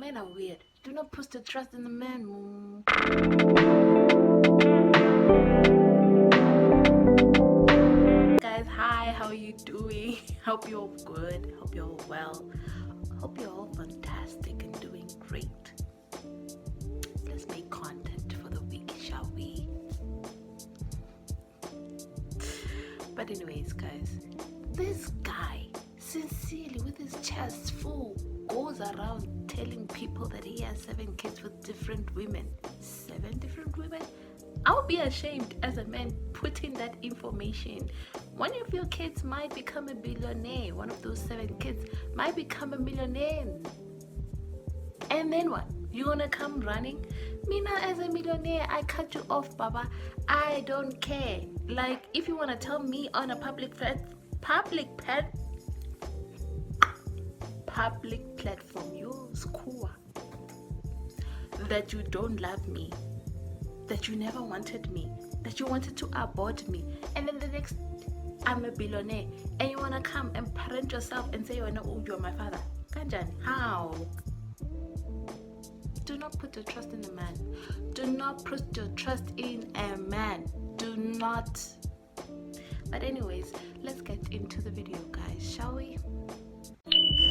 Men are weird. Do not put your trust in the man. Guys, hi, how are you doing? Hope you're all good. Hope you're all well. Hope you're all fantastic and doing great. Let's make content for the week, shall we? But anyways, guys, this guy, sincerely, with his chest full, goes around telling people that he has 7 kids with different women. 7 different women? I would be ashamed as a man putting that information. One of your kids might become a billionaire. One of those 7 kids might become a millionaire. And then what? You're gonna come running? Mina, as a millionaire, I cut you off, Baba. I don't care. Like, if you wanna tell me on a public platform, you're school, that you don't love me, that you never wanted me, that you wanted to abort me, and then the next, I'm a billionaire, and you wanna come and parent yourself and say, oh, you're my father. Kanjani? How? Do not put your trust in a man. Do not put your trust in a man. Do not. But anyways, let's get into the video, guys, shall we?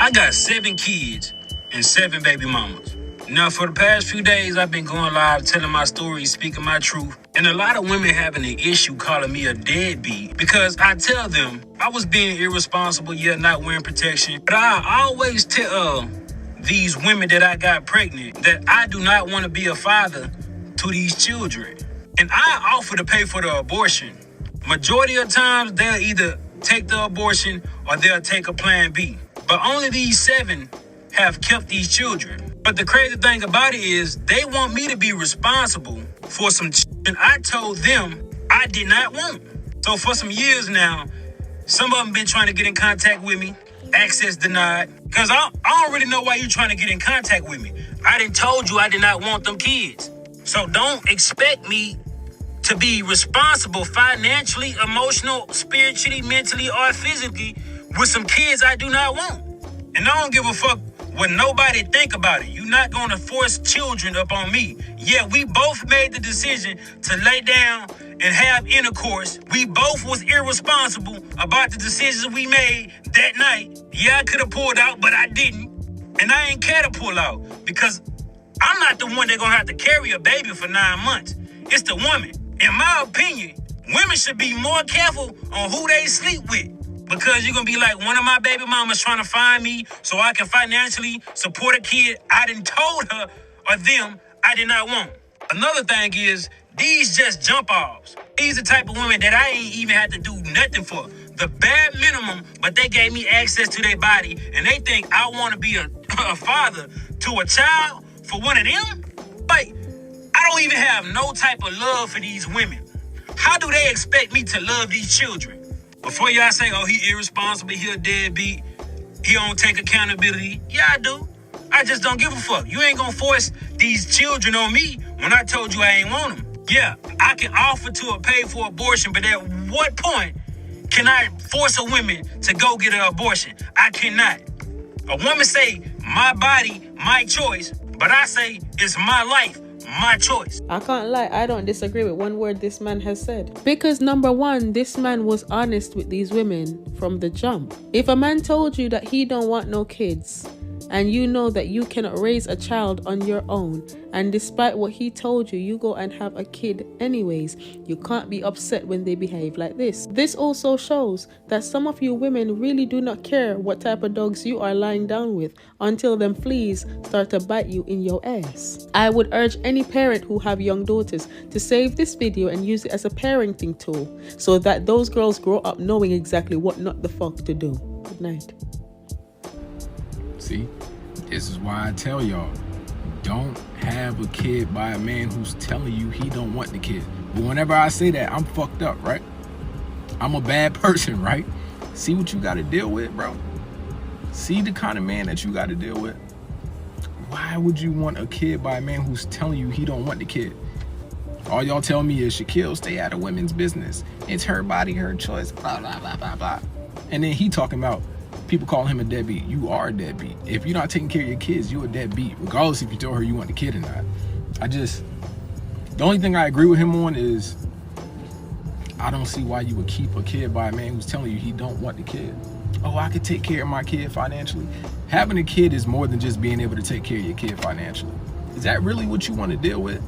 I got 7 kids and 7 baby mamas. Now, for the past few days, I've been going live, telling my story, speaking my truth. And a lot of women having an issue calling me a deadbeat because I tell them I was being irresponsible, yet not wearing protection. But I always tell these women that I got pregnant that I do not want to be a father to these children. And I offer to pay for the abortion. Majority of times, they'll either take the abortion or they'll take a plan B. But only these 7 have kept these children. But the crazy thing about it is they want me to be responsible for some children I told them I did not want. So for some years now, some of them been trying to get in contact with me, access denied. Because I don't really know why you're trying to get in contact with me. I done told you I did not want them kids. So don't expect me to be responsible financially, emotional, spiritually, mentally, or physically with some kids I do not want. And I don't give a fuck what nobody think about it. You're not gonna force children up on me. Yeah, we both made the decision to lay down and have intercourse. We both was irresponsible about the decisions we made that night. Yeah, I could have pulled out, but I didn't. And I ain't care to pull out because I'm not the one that gonna have to carry a baby for 9 months. It's the woman. In my opinion, women should be more careful on who they sleep with. Because you're going to be like, one of my baby mamas trying to find me so I can financially support a kid I done told her or them I did not want. Another thing is, these just jump offs. These the type of women that I ain't even had to do nothing for. The bare minimum, but they gave me access to their body and they think I want to be a father to a child for one of them? Like, I don't even have no type of love for these women. How do they expect me to love these children? Before y'all say, oh, he irresponsible, he a deadbeat, he don't take accountability. Yeah, I do. I just don't give a fuck. You ain't gonna force these children on me when I told you I ain't want them. Yeah, I can offer to pay for abortion, but at what point can I force a woman to go get an abortion? I cannot. A woman say, my body, my choice, but I say, it's my life, my choice. I can't lie, I don't disagree with one word this man has said. Because number one, this man was honest with these women from the jump. If a man told you that he don't want no kids, and you know that you cannot raise a child on your own, and despite what he told you, you go and have a kid anyways, you can't be upset when they behave like this. This also shows that some of you women really do not care what type of dogs you are lying down with until them fleas start to bite you in your ass. I would urge any parent who have young daughters to save this video and use it as a parenting tool so that those girls grow up knowing exactly what not the fuck to do. Good night. See, this is why I tell y'all, don't have a kid by a man who's telling you he don't want the kid. But whenever I say that, I'm fucked up, right? I'm a bad person, right? See what you got to deal with, bro. See the kind of man that you got to deal with. Why would you want a kid by a man who's telling you he don't want the kid? All y'all tell me is, Shaquille, stay out of women's business. It's her body, her choice, blah, blah, blah, blah, blah. And then he talking about, people call him a deadbeat. You are a deadbeat. If you're not taking care of your kids, you're a deadbeat, regardless if you told her you want the kid or not. The only thing I agree with him on is I don't see why you would keep a kid by a man who's telling you he don't want the kid. Oh, I could take care of my kid financially. Having a kid is more than just being able to take care of your kid financially. Is that really what you want to deal with?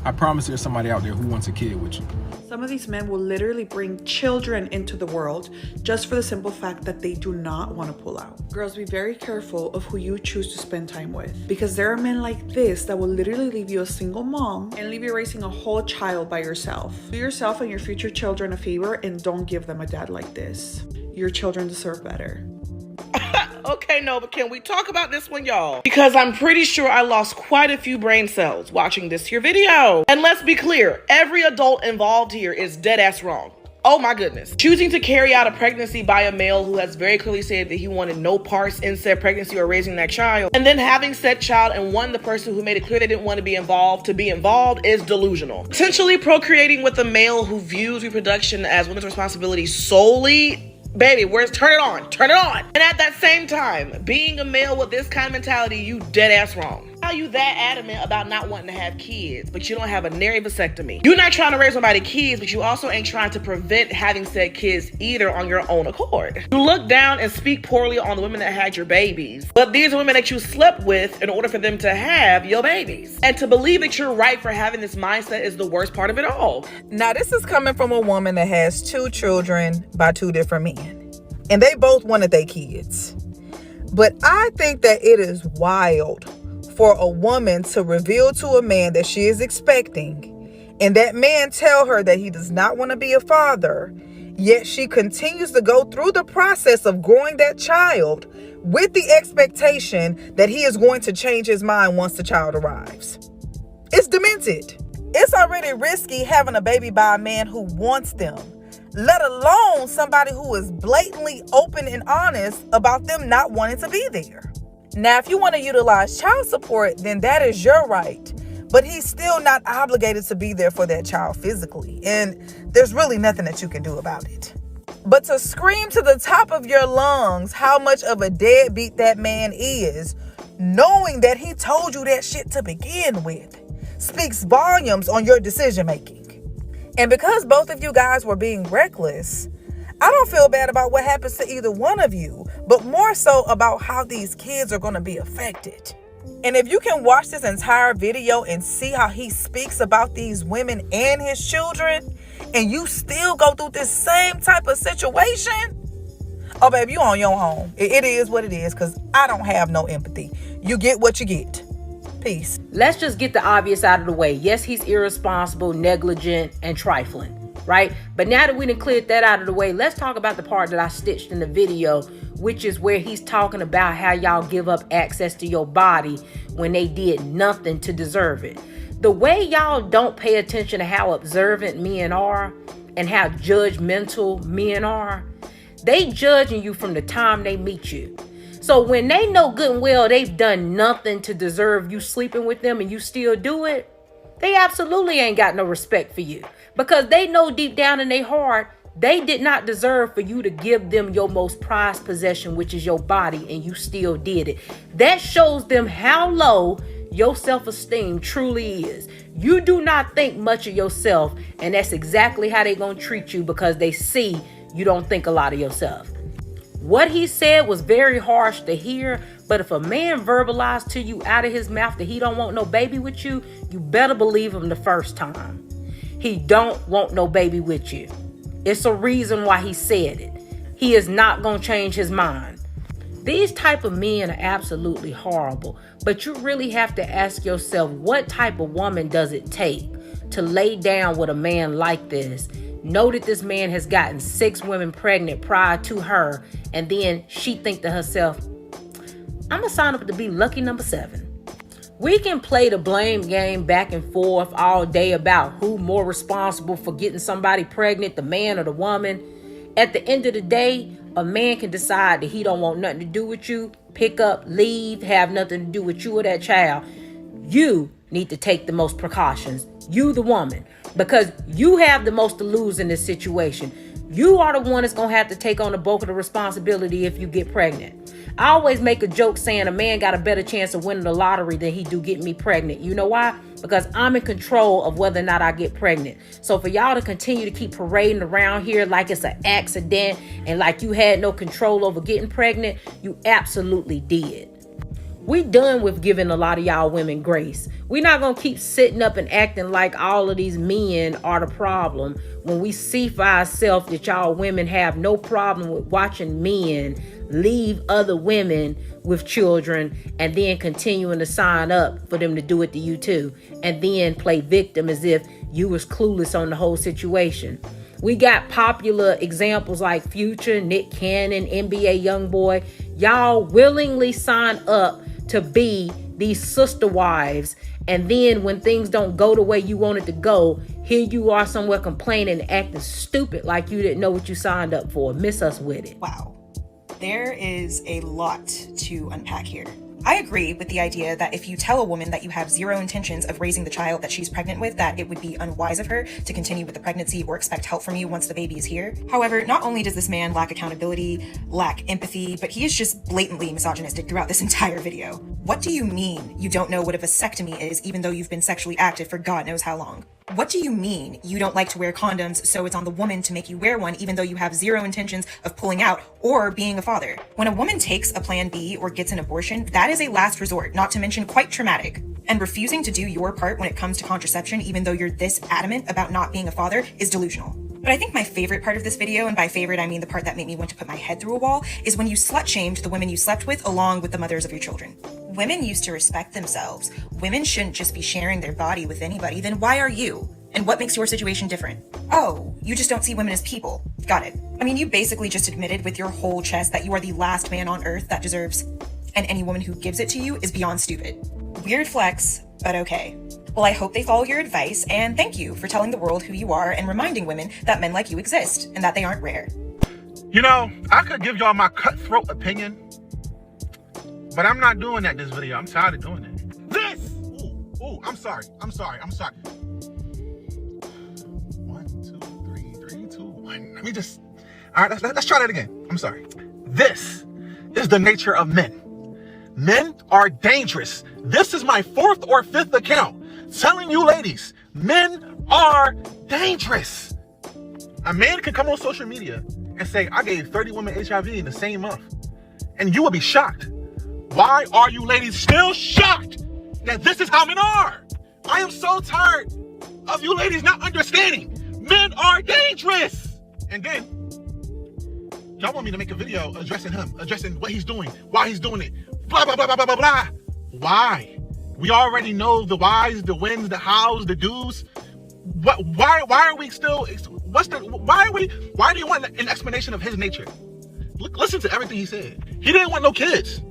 I promise there's somebody out there who wants a kid with you. Some of these men will literally bring children into the world just for the simple fact that they do not want to pull out. Girls, be very careful of who you choose to spend time with, because there are men like this that will literally leave you a single mom and leave you raising a whole child by yourself. Do yourself and your future children a favor and don't give them a dad like this. Your children deserve better. Okay, no, but can we talk about this one, y'all? Because I'm pretty sure I lost quite a few brain cells watching this here video. And let's be clear, every adult involved here is dead ass wrong. Oh my goodness. Choosing to carry out a pregnancy by a male who has very clearly said that he wanted no parts in said pregnancy or raising that child, and then having said child and the person who made it clear they didn't want to be involved is delusional. Essentially procreating with a male who views reproduction as women's responsibility solely. Baby, turn it on. And at that same time, being a male with this kind of mentality, you dead ass wrong. How you that adamant about not wanting to have kids, but you don't have a nary vasectomy? You're not trying to raise nobody kids, but you also ain't trying to prevent having said kids either on your own accord. You look down and speak poorly on the women that had your babies, but these are women that you slept with in order for them to have your babies. And to believe that you're right for having this mindset is the worst part of it all. Now, this is coming from a woman that has 2 children by 2 different men, and they both wanted their kids. But I think that it is wild for a woman to reveal to a man that she is expecting, and that man tell her that he does not want to be a father, yet she continues to go through the process of growing that child with the expectation that he is going to change his mind once the child arrives. It's demented. It's already risky having a baby by a man who wants them, let alone somebody who is blatantly open and honest about them not wanting to be there. Now, if you want to utilize child support, then that is your right, but he's still not obligated to be there for that child physically, and there's really nothing that you can do about it. But to scream to the top of your lungs how much of a deadbeat that man is, knowing that he told you that shit to begin with, speaks volumes on your decision making. And because both of you guys were being reckless, I don't feel bad about what happens to either one of you, but more so about how these kids are going to be affected. And if you can watch this entire video and see how he speaks about these women and his children, and you still go through this same type of situation, oh baby, you on your own. It is what it is, because I don't have no empathy. You get what you get. Peace. Let's just get the obvious out of the way. Yes, he's irresponsible, negligent, and trifling, right? But now that we done cleared that out of the way, let's talk about the part that I stitched in the video, which is where he's talking about how y'all give up access to your body when they did nothing to deserve it. The way y'all don't pay attention to how observant men are and how judgmental men are, they judging you from the time they meet you. So when they know good and well they've done nothing to deserve you sleeping with them and you still do it, they absolutely ain't got no respect for you, because they know deep down in their heart they did not deserve for you to give them your most prized possession, which is your body, and you still did it. That shows them how low your self-esteem truly is. You do not think much of yourself, and that's exactly how they're gonna treat you, because they see you don't think a lot of yourself. What he said was very harsh to hear, but if a man verbalized to you out of his mouth that he don't want no baby with you, you better believe him the first time. He don't want no baby with you. It's a reason why he said it. He is not going to change his mind. These type of men are absolutely horrible, but you really have to ask yourself, what type of woman does it take to lay down with a man like this? Know that this man has gotten 6 women pregnant prior to her, and then she think to herself, I'm gonna sign up to be lucky number 7. We can play the blame game back and forth all day about who more responsible for getting somebody pregnant, the man or the woman. At the end of the day, a man can decide that he don't want nothing to do with you, pick up, leave, have nothing to do with you or that child. You need to take the most precautions. You, the woman, because you have the most to lose in this situation. You are the one that's going to have to take on the bulk of the responsibility if you get pregnant. I always make a joke saying a man got a better chance of winning the lottery than he do getting me pregnant. You know why? Because I'm in control of whether or not I get pregnant. So for y'all to continue to keep parading around here like it's an accident and like you had no control over getting pregnant, you absolutely did. We done with giving a lot of y'all women grace. We're not going to keep sitting up and acting like all of these men are the problem when we see for ourselves that y'all women have no problem with watching men leave other women with children and then continuing to sign up for them to do it to you too, and then play victim as if you was clueless on the whole situation. We got popular examples like Future, Nick Cannon, NBA YoungBoy. Y'all willingly sign up to be these sister wives, and then when things don't go the way you want it to go, here you are somewhere complaining and acting stupid like you didn't know what you signed up for. Miss us with it. Wow. There is a lot to unpack here. I agree with the idea that if you tell a woman that you have zero intentions of raising the child that she's pregnant with, that it would be unwise of her to continue with the pregnancy or expect help from you once the baby is here. However, not only does this man lack accountability, lack empathy, but he is just blatantly misogynistic throughout this entire video. What do you mean you don't know what a vasectomy is even though you've been sexually active for God knows how long? What do you mean you don't like to wear condoms, so it's on the woman to make you wear one even though you have zero intentions of pulling out or being a father? When a woman takes a Plan B or gets an abortion, that is a last resort, not to mention quite traumatic. And refusing to do your part when it comes to contraception, even though you're this adamant about not being a father, is delusional. But I think my favorite part of this video, and by favorite I mean the part that made me want to put my head through a wall, is when you slut-shamed the women you slept with along with the mothers of your children. Women used to respect themselves. Women shouldn't just be sharing their body with anybody. Then why are you? And what makes your situation different? Oh, you just don't see women as people. Got it. I mean, you basically just admitted with your whole chest that you are the last man on earth that deserves, and any woman who gives it to you is beyond stupid. Weird flex, but okay. Well, I hope they follow your advice, and thank you for telling the world who you are and reminding women that men like you exist and that they aren't rare. You know, I could give y'all my cutthroat opinion, but I'm not doing that this video. I'm tired of doing it. This! Ooh, I'm sorry. 1, 2, 3, 2, 1. Let me just, all right, let's try that again. I'm sorry. This is the nature of men. Men are dangerous. This is my 4th or 5th account telling you ladies, men are dangerous. A man can come on social media and say, I gave 30 women HIV in the same month, and you will be shocked. Why are you ladies still shocked that this is how men are? I am so tired of you ladies not understanding. Men are dangerous. And then y'all want me to make a video addressing him, addressing what he's doing, why he's doing it, blah, blah, blah, blah, blah, blah, blah. Why? We already know the whys, the whens, the hows, the do's. Why are we still, why do you want an explanation of his nature? Listen to everything he said. He didn't want no kids.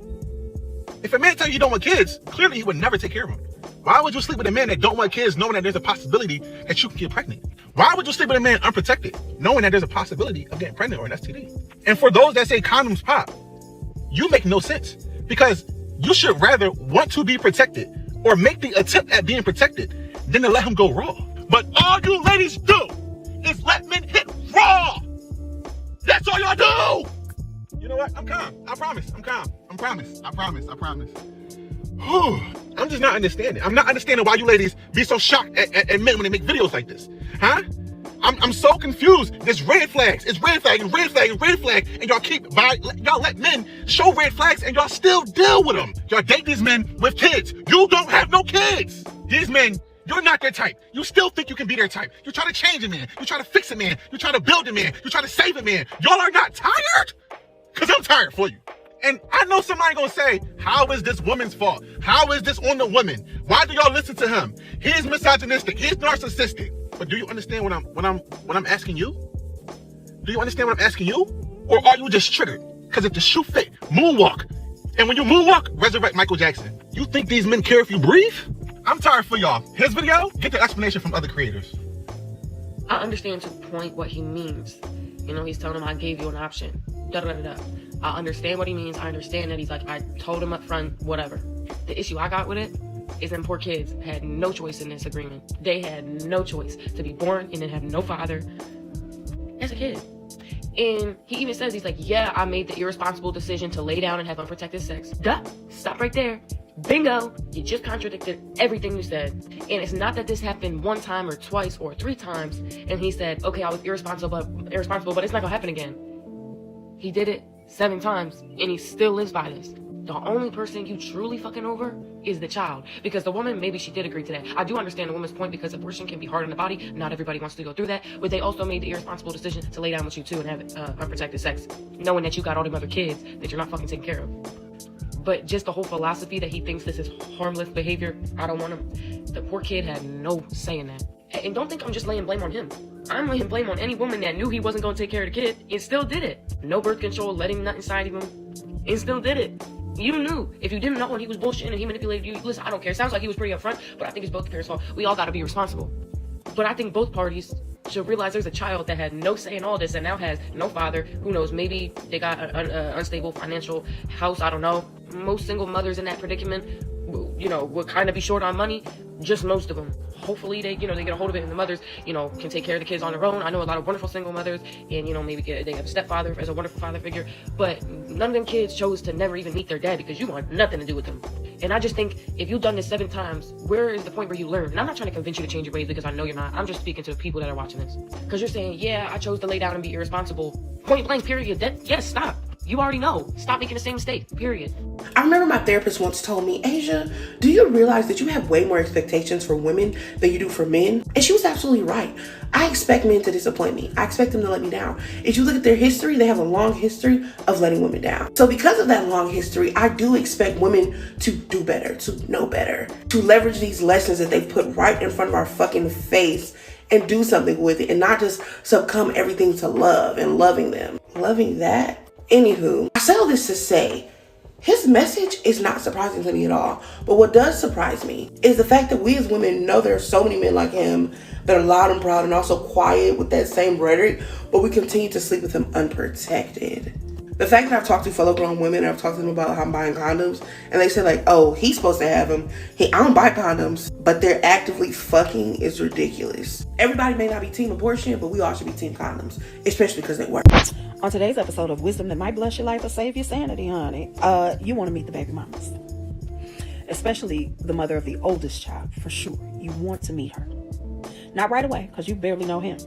If a man tell you he don't want kids, clearly he would never take care of them. Why would you sleep with a man that don't want kids knowing that there's a possibility that you can get pregnant? Why would you sleep with a man unprotected knowing that there's a possibility of getting pregnant or an STD? And for those that say condoms pop, you make no sense, because you should rather want to be protected or make the attempt at being protected than to let him go raw. But all you ladies do is let men hit raw. That's all y'all do. You know what? I'm calm. I promise. I'm calm. I promise. I'm just not understanding. I'm not understanding why you ladies be so shocked at men when they make videos like this. Huh? I'm so confused. There's red flags. It's red flag and red flag and red flag. And y'all let men show red flags and y'all still deal with them. Y'all date these men with kids. You don't have no kids. These men, you're not their type. You still think you can be their type. You try to change a man. You try to fix a man. You try to build a man. You try to save a man. Y'all are not tired? Because I'm tired for you. And I know somebody gonna say, how is this woman's fault? How is this on the woman? Why do y'all listen to him? He's misogynistic. He's narcissistic. But do you understand what I'm asking you? Do you understand what I'm asking you? Or are you just triggered? Because if the shoe fit, moonwalk. And when you moonwalk, resurrect Michael Jackson. You think these men care if you breathe? I'm tired for y'all. His video, get the explanation from other creators. I understand to the point what he means. You know, he's telling him I gave you an option. I understand what he means. I understand that he's like, I told him up front, whatever. The issue I got with it is them poor kids had no choice in this agreement. They had no choice to be born and then have no father as a kid. And he even says, he's like, yeah, I made the irresponsible decision to lay down and have unprotected sex. Duh, stop right there. Bingo, you just contradicted everything you said. And it's not that this happened one time or twice or 3 times, and he said, okay, I was irresponsible, but it's not gonna happen again. He did it 7 times, and he still lives by this. The only person you truly fucking over is the child. Because the woman, maybe she did agree to that. I do understand the woman's point, because abortion can be hard on the body. Not everybody wants to go through that. But they also made the irresponsible decision to lay down with you too and have unprotected sex, knowing that you got all them other kids that you're not fucking taking care of. But just the whole philosophy that he thinks this is harmless behavior, I don't want him. The poor kid had no say in that. And don't think I'm just laying blame on him. I'm laying blame on any woman that knew he wasn't going to take care of the kid and still did it. No birth control, letting nut inside of him, and still did it. You knew. If you didn't know and he was bullshitting and he manipulated you, listen, I don't care. It sounds like he was pretty upfront, but I think it's both the parents' fault. We all got to be responsible. But I think both parties should realize there's a child that had no say in all this and now has no father. Who knows? Maybe they got an unstable financial house. I don't know. Most single mothers in that predicament, you know, would kind of be short on money. Just most of them. Hopefully they get a hold of it, and the mothers, can take care of the kids on their own. I know a lot of wonderful single mothers, and maybe they have a stepfather as a wonderful father figure, but none of them kids chose to never even meet their dad because you want nothing to do with them. And I just think if you've done this 7 times, where is the point where you learn? And I'm not trying to convince you to change your ways, because I know you're not. I'm just speaking to the people that are watching this. Because you're saying, yeah, I chose to lay down and be irresponsible. Point blank, period. Yes, stop. You already know. Stop making the same mistake, period. I remember my therapist once told me, Asia, do you realize that you have way more expectations for women than you do for men? And she was absolutely right. I expect men to disappoint me. I expect them to let me down. If you look at their history, they have a long history of letting women down. So because of that long history, I do expect women to do better, to know better, to leverage these lessons that they've put right in front of our fucking face and do something with it, and not just succumb everything to love and loving them. Loving that? Anywho, I say all this to say, his message is not surprising to me at all. But what does surprise me is the fact that we as women know there are so many men like him that are loud and proud and also quiet with that same rhetoric, but we continue to sleep with him unprotected. The fact that I've talked to fellow grown women and I've talked to them about how I'm buying condoms, and they say like, oh, he's supposed to have them. I don't buy condoms, but they're actively fucking is ridiculous. Everybody may not be team abortion, but we all should be team condoms, especially because they work. On today's episode of Wisdom That Might Bless Your Life or Save Your Sanity, honey, you want to meet the baby mamas. Especially the mother of the oldest child, for sure. You want to meet her. Not right away, because you barely know him.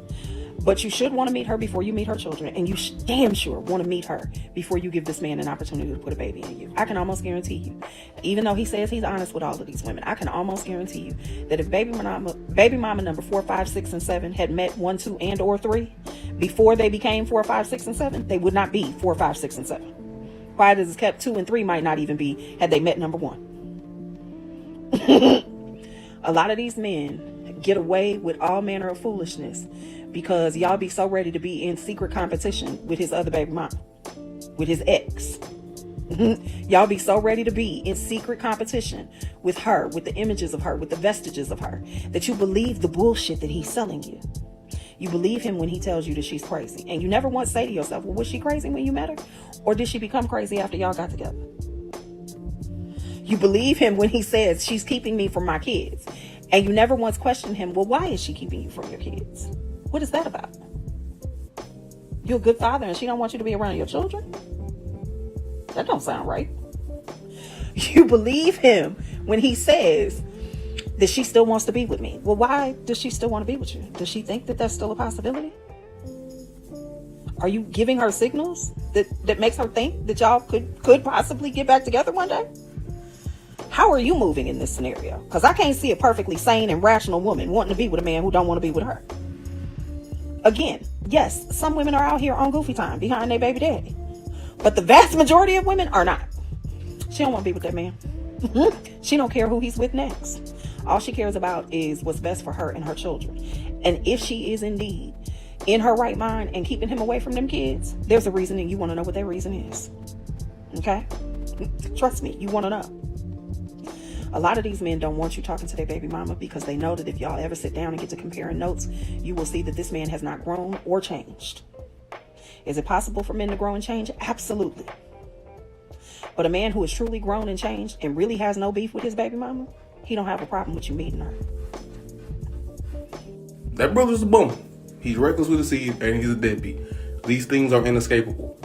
But you should want to meet her before you meet her children. And you damn sure want to meet her before you give this man an opportunity to put a baby in you. I can almost guarantee you, even though he says he's honest with all of these women, I can almost guarantee you that if baby mama number 4, 5, 6, and 7 had met 1, 2, and or 3 before they became 4, 5, 6, and 7, they would not be 4, 5, 6, and 7. Quiet as it's kept, 2 and 3 might not even be had they met number 1. A lot of these men get away with all manner of foolishness because y'all be so ready to be in secret competition with his other baby mama, with his ex. Y'all be so ready to be in secret competition with her, with the images of her, with the vestiges of her, that you believe the bullshit that he's selling you. You believe him when he tells you that she's crazy. And you never once say to yourself, well, was she crazy when you met her? Or did she become crazy after y'all got together? You believe him when he says, she's keeping me from my kids. And you never once question him, well, why is she keeping you from your kids? What is that about? You're a good father and she don't want you to be around your children? That don't sound right. You believe him when he says that she still wants to be with me. Well, why does she still want to be with you? Does she think that that's still a possibility? Are you giving her signals that makes her think that y'all could possibly get back together one day? How are you moving in this scenario? Because I can't see a perfectly sane and rational woman wanting to be with a man who don't want to be with her. Again, yes, some women are out here on goofy time behind their baby daddy. But the vast majority of women are not. She don't want to be with that man. She don't care who he's with next. All she cares about is what's best for her and her children. And if she is indeed in her right mind and keeping him away from them kids, there's a reason and you want to know what that reason is. Okay? Trust me, you want to know. A lot of these men don't want you talking to their baby mama because they know that if y'all ever sit down and get to comparing notes, you will see that this man has not grown or changed. Is it possible for men to grow and change? Absolutely. But a man who is truly grown and changed and really has no beef with his baby mama, he don't have a problem with you meeting her. That brother's a bum. He's reckless with his seed and he's a deadbeat. These things are inescapable.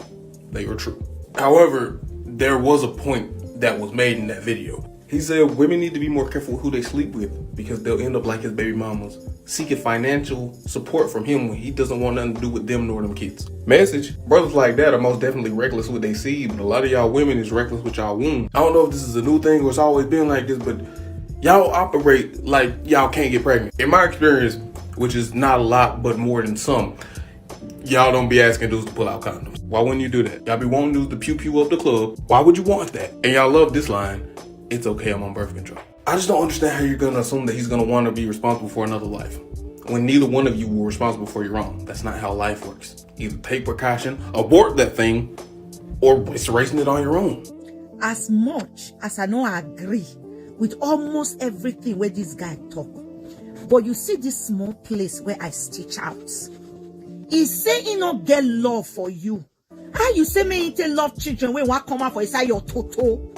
They are true. However, there was a point that was made in that video. He said women need to be more careful with who they sleep with because they'll end up like his baby mamas, seeking financial support from him when he doesn't want nothing to do with them nor them kids. Message, brothers like that are most definitely reckless with their seed, but a lot of y'all women is reckless with y'all womb. I don't know if this is a new thing or it's always been like this, but y'all operate like y'all can't get pregnant. In my experience, which is not a lot, but more than some, y'all don't be asking dudes to pull out condoms. Why wouldn't you do that? Y'all be wanting dudes to pew up the club. Why would you want that? And y'all love this line, it's okay, I'm on birth control. I just don't understand how you're gonna assume that he's gonna want to be responsible for another life when neither one of you were responsible for your own. That's not how life works. Either take precaution, abort that thing, or it's erasing it on your own. As much as I know I agree with almost everything where this guy talk, but you see this small place where I stitch out. He say he not get love for you. How you say me he love children when one come out for inside your toto?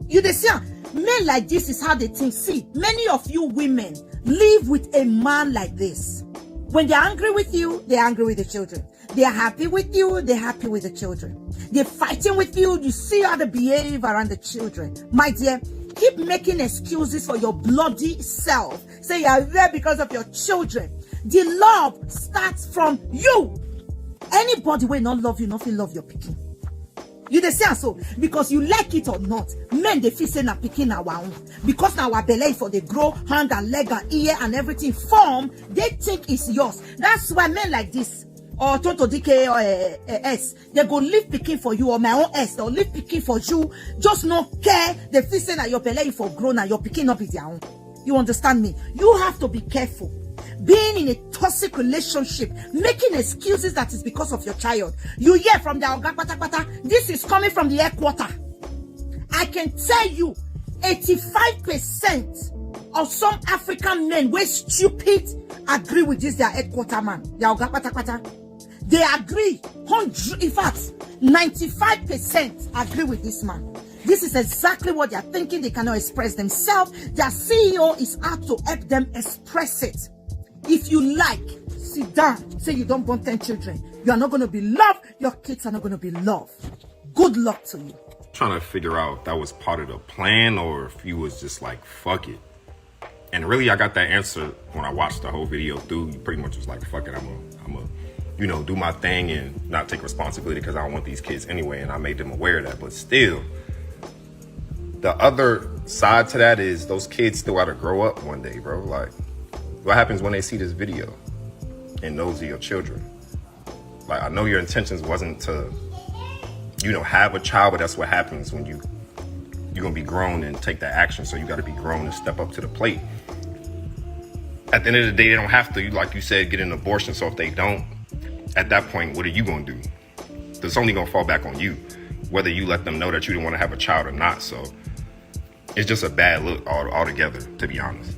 You dey see, men like this is how they think. See, many of you women live with a man like this. When they're angry with you, they're angry with the children. They're happy with you, they're happy with the children. They're fighting with you, you see how they behave around the children. My dear, keep making excuses for your bloody self. Say you are there because of your children. The love starts from you. Anybody will not love you, not feel love your pikin. You dey say so because you like it or not. Men they feel say na pikin our own because now our belly for the grow hand and leg and ear and everything form. They think it's yours. That's why men like this or Toto DK or S they go leave pikin for you or my own S or leave pikin for you. Just not care. They feel say na your belly for grown and your pikin not be their own. You understand me? You have to be careful. Being in a toxic relationship, making excuses that is because of your child. You hear from the Oga Pata Pata, this is coming from the headquarter. I can tell you, 85% of some African men were stupid agree with this their headquarter man, the Oga Pata Pata. They agree, 100, in fact, 95% agree with this man. This is exactly what they are thinking. They cannot express themselves. Their CEO is out to help them express it. If you like, sit down, say you don't want 10 children. You are not going to be loved. Your kids are not going to be loved. Good luck to you. Trying to figure out if that was part of the plan or if he was just like, fuck it. And really, I got that answer when I watched the whole video through. He pretty much was like, fuck it, I'm a, you know, do my thing and not take responsibility because I don't want these kids anyway. And I made them aware of that. But still, the other side to that is those kids still got to grow up one day, bro. Like, what happens when they see this video and those are your children? Like, I know your intentions wasn't to, you know, have a child, but that's what happens when you're gonna be grown and take that action. So you gotta be grown and step up to the plate. At the end of the day, they don't have to, like you said, get an abortion. So if they don't, at that point, what are you gonna do? It's only gonna fall back on you, whether you let them know that you don't wanna have a child or not. So it's just a bad look altogether, to be honest.